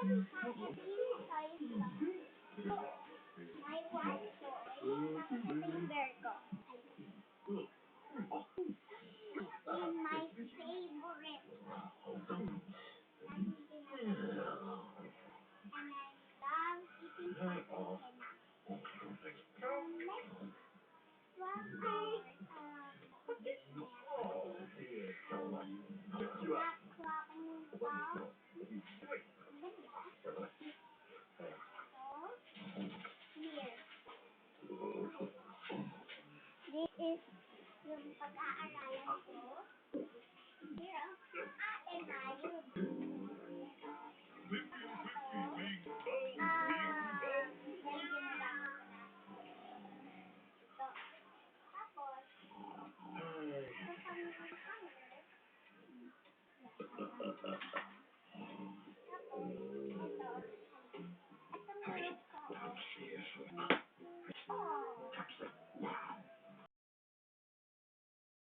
My one toy, ito yung bear ko. And my favorite. Lagi pinapanood. And I love eating chicken. Next 12 hours, nakuha ko yung here. This is yung pag-aaralan ko.